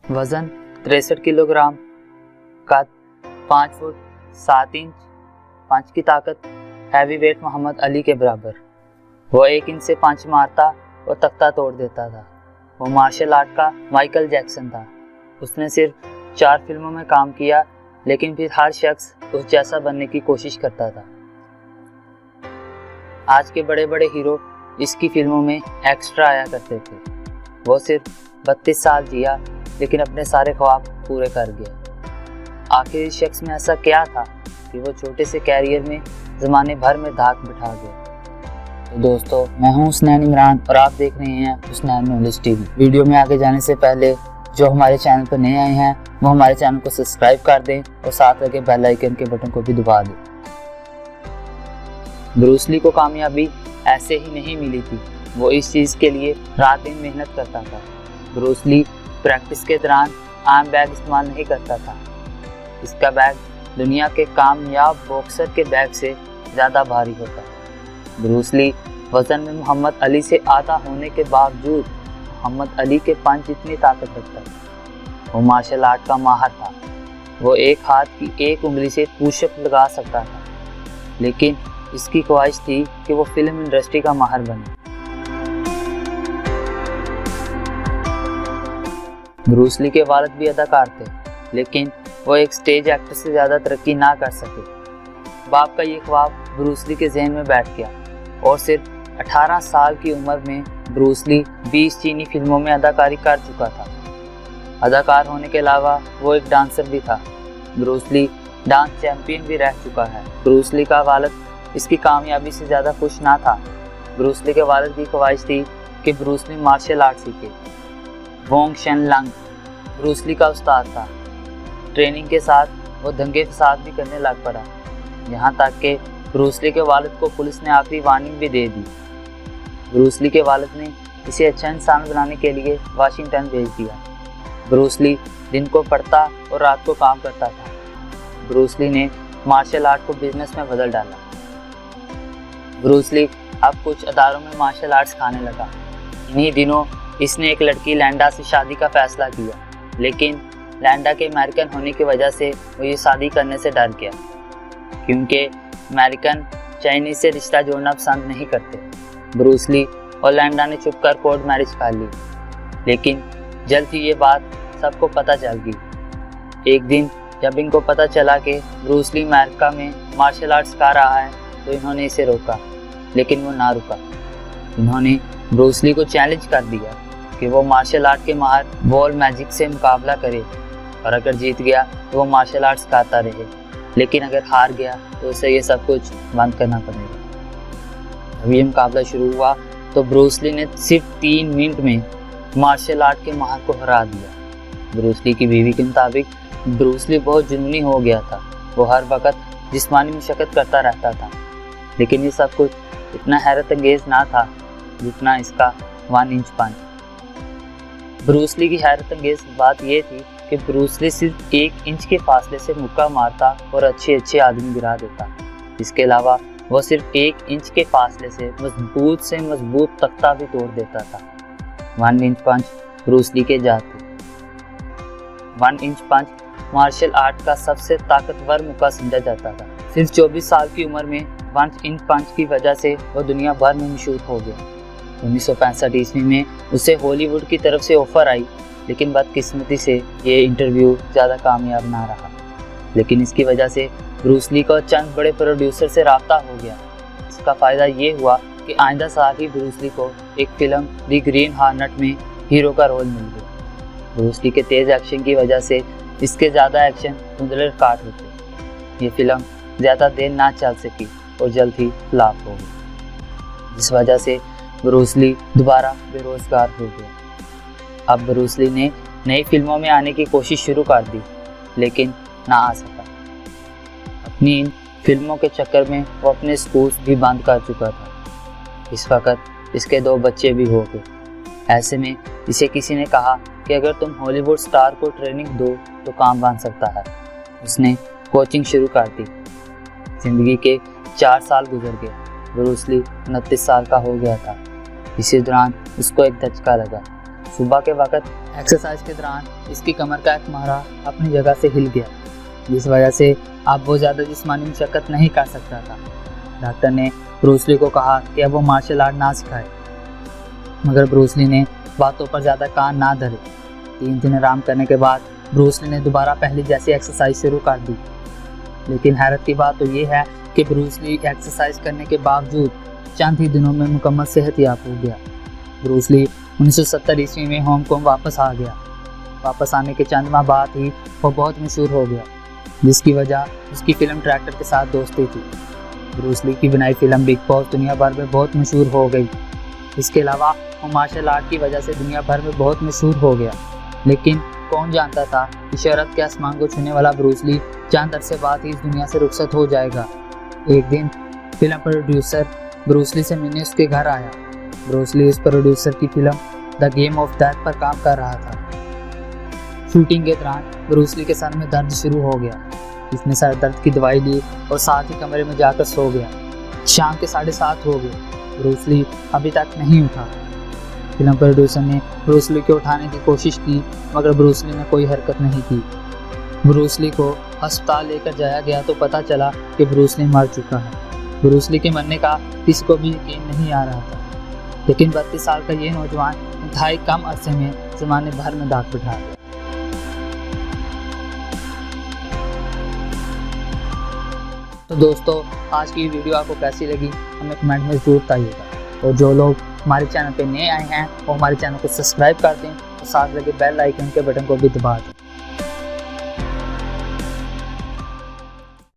वज़न 63 किलोग्राम, कद 5 foot 7 inch, पंच की ताकत हैवी वेट मोहम्मद अली के बराबर। वो 1 इंच से पंच मारता और तख्ता तोड़ देता था। वो मार्शल आर्ट का माइकल जैक्सन था। उसने सिर्फ 4 फिल्मों में काम किया, लेकिन फिर हर शख्स उस जैसा बनने की कोशिश करता था। आज के बड़े बड़े हीरो इसकी फिल्मों में एक्स्ट्रा आया करते थे। वो सिर्फ 32 साल जिया, लेकिन अपने सारे ख्वाब पूरे कर गया। आखिर इस शख्स में ऐसा क्या था कि वो छोटे से कैरियर में ज़माने भर में धाक बिठा गया। तो दोस्तों, मैं हूं हुसनैन इमरान और आप देख रहे हैं हुसनैन नॉलेज टीवी। वीडियो में आगे जाने से पहले जो हमारे चैनल पर नए आए हैं वो हमारे चैनल को सब्सक्राइब कर दें और साथ लगे बेल आइकन के बटन को भी दबा दें। ब्रूस ली को कामयाबी ऐसे ही नहीं मिली थी। वो इस चीज़ के लिए रात दिन मेहनत करता था। ब्रूस ली प्रैक्टिस के दौरान आम बैग इस्तेमाल नहीं करता था। इसका बैग दुनिया के कामयाब बॉक्सर के बैग से ज़्यादा भारी होता है। ब्रूस ली वज़न में मोहम्मद अली से आधा होने के बावजूद मोहम्मद अली के पंच जितनी ताकत रखता था। वो मार्शल आर्ट का माहिर था। वो एक हाथ की एक उंगली से पुशअप लगा सकता था, लेकिन इसकी ख्वाहिश थी कि वो फिल्म इंडस्ट्री का माहिर बने। ब्रूस ली के वालिद भी अदाकार थे, लेकिन वो एक स्टेज एक्टर से ज़्यादा तरक्की ना कर सके। बाप का ये ख्वाब ब्रूस ली के जहन में बैठ गया और सिर्फ 18 साल की उम्र में ब्रूस ली 20 चीनी फिल्मों में अदाकारी कर चुका था। अदाकार होने के अलावा वो एक डांसर भी था। ब्रूस ली डांस चैंपियन भी रह चुका है। ब्रूस ली का वालिद इसकी कामयाबी से ज़्यादा खुश ना था। ब्रूस ली के वालिद की ख्वाहिश थी कि ब्रूस ली मार्शल आर्ट सीखे। Wong Shun Leung Bruce Lee का उस्ताद था। ट्रेनिंग के साथ वो दंगे फसाद भी करने लग पड़ा, यहाँ तक कि ब्रूस ली के वालिद को पुलिस ने आखिरी वार्निंग भी दे दी। ब्रूस ली के वालिद ने इसे अच्छा इंसान बनाने के लिए वाशिंगटन भेज दिया। ब्रूस ली दिन को पढ़ता और रात को काम करता था। ब्रूस ली ने मार्शल आर्ट को बिजनेस में बदल डाला। ब्रूस ली अब कुछ अदारों में मार्शल आर्ट सिखाने लगा। इन्हीं दिनों इसने एक लड़की लैंडा से शादी का फैसला किया, लेकिन लैंडा के अमेरिकन होने की वजह से वो ये शादी करने से डर गया, क्योंकि अमेरिकन चाइनीज से रिश्ता जोड़ना पसंद नहीं करते। ब्रूस ली और लैंडा ने चुपकर कोर्ट मैरिज कर ली, लेकिन जल्द ही ये बात सबको पता चल गई। एक दिन जब इनको पता चला कि ब्रूस ली अमेरिका में मार्शल आर्ट सिखा रहा है, तो इन्होंने इसे रोका, लेकिन वो ना रुका। इन्होंने ब्रूस ली को चैलेंज कर दिया कि वो मार्शल आर्ट के माहिर बॉल मैजिक से मुकाबला करे, और अगर जीत गया तो वो मार्शल आर्ट सिखाता रहे, लेकिन अगर हार गया तो उसे ये सब कुछ बंद करना पड़ेगा। जब ये मुकाबला शुरू हुआ तो ब्रूस ली ने सिर्फ 3 मिनट में मार्शल आर्ट के माहिर को हरा दिया। ब्रूस ली की बीवी के मुताबिक ब्रूस ली बहुत जुनूनी हो गया था। वो हर वक्त जिस्मानी मशक्कत करता रहता था, लेकिन ये सब कुछ इतना हैरत अंगेज ना था जितना इसका 1 इंच पंच। ब्रूस ली की हैरत अंगेज बात यह थी कि ब्रूस ली सिर्फ 1 इंच के फासले से मुक्का मारता और अच्छे आदमी गिरा देता। इसके अलावा वो सिर्फ 1 इंच के फासले से मजबूत तख्ता भी तोड़ देता था। 1 इंच पंच ब्रूस ली के जात थे। 1 इंच पंच मार्शल आर्ट का सबसे ताकतवर मुक्का समझा जाता था। सिर्फ 24 साल की उम्र में 1 इंच पंच की वजह से वो दुनिया भर में मशहूर हो गया। 1965 ईस्वी में उसे हॉलीवुड की तरफ से ऑफर आई, लेकिन बदकिस्मती से ये इंटरव्यू ज़्यादा कामयाब ना रहा। लेकिन इसकी वजह से ब्रूस ली को चंद बड़े प्रोड्यूसर से राब्ता हो गया। इसका फ़ायदा ये हुआ कि आइंदा साल ही ब्रूस ली को एक फिल्म द ग्रीन हॉर्नेट में हीरो का रोल मिल गया। ब्रूस ली के तेज़ एक्शन की वजह से इसके ज़्यादा एक्शन धुंधले काट होते। ये फिल्म ज़्यादा देर ना चल सकी और जल्द ही फ्लॉप हो गई, जिस वजह से ब्रूस ली दोबारा बेरोजगार हो गया। अब ब्रूस ली ने नई फिल्मों में आने की कोशिश शुरू कर दी, लेकिन ना आ सका। अपनी इन फिल्मों के चक्कर में वो अपने स्कूल भी बंद कर चुका था। इस वक्त इसके 2 बच्चे भी हो गए। ऐसे में इसे किसी ने कहा कि अगर तुम हॉलीवुड स्टार को ट्रेनिंग दो तो काम बन सकता है। उसने कोचिंग शुरू कर दी। जिंदगी के 4 साल गुजर गए। ब्रूस ली 29 साल का हो गया था। इसी दौरान उसको एक धचका लगा। सुबह के वक्त एक्सरसाइज के दौरान इसकी कमर का एक महरा अपनी जगह से हिल गया, जिस वजह से अब वो ज़्यादा जिस्मानी मशक्क़त नहीं कर सकता था। डॉक्टर ने ब्रूस ली को कहा कि अब वो मार्शल आर्ट ना सिखाए, मगर ब्रूस ली ने बातों पर ज़्यादा कान ना धरे। 3 दिन आराम करने के बाद ब्रूस ली ने दोबारा पहले जैसी एक्सरसाइज शुरू कर दी। लेकिन हैरत की बात तो ये है कि ब्रूस ली एक्सरसाइज करने के बावजूद चंद ही दिनों में मुकम्मल सेहतयाब हो गया। ब्रूस ली 1970 ईस्वी में हांगकांग वापस आ गया। वापस आने के चंद माह बाद ही वो बहुत मशहूर हो गया, जिसकी वजह उसकी फिल्म ट्रैक्टर के साथ दोस्ती थी। ब्रूस ली की बनाई फिल्म बिग बॉस दुनिया भर में बहुत मशहूर हो गई। इसके अलावा वो मार्शल आर्ट की वजह से दुनिया भर में बहुत मशहूर हो गया। लेकिन कौन जानता था कि शोहरत के आसमान को छूने वाला ब्रूस ली चंद अरसे बाद ही इस दुनिया से रुखसत हो जाएगा। एक दिन फिल्म प्रोड्यूसर ब्रूस ली से मिलने उसके घर आया। ब्रूस ली उस प्रोड्यूसर की film the game of death पर काम कर रहा था। शूटिंग के दौरान ब्रूस ली के सर में दर्द शुरू हो गया। इसने सर दर्द की दवाई ली और साथ ही कमरे में जाकर सो गया। शाम के 7:30 हो गए। ब्रूस ली अभी तक नहीं उठा। फिल्म प्रोड्यूसर ने ब्रूस ली को उठाने की कोशिश की, मगर ब्रूस ली ने कोई हरकत नहीं की। ब्रूस ली को अस्पताल लेकर जाया गया तो पता चला कि ब्रूस ली मर चुका है। ब्रूस ली के मरने का किसी को भी यकीन नहीं आ रहा था, लेकिन 32 साल का ये नौजवान इंतहाई कम अरसे में ज़माने भर में दाग बिठा गया। तो दोस्तों, आज की वीडियो आपको कैसी लगी हमें कमेंट में ज़रूर बताइएगा। और जो लोग हमारे चैनल पे नए आए हैं वो हमारे चैनल को सब्सक्राइब कर दें और साथ लगे बेल आइकन के बटन को भी दबा दें।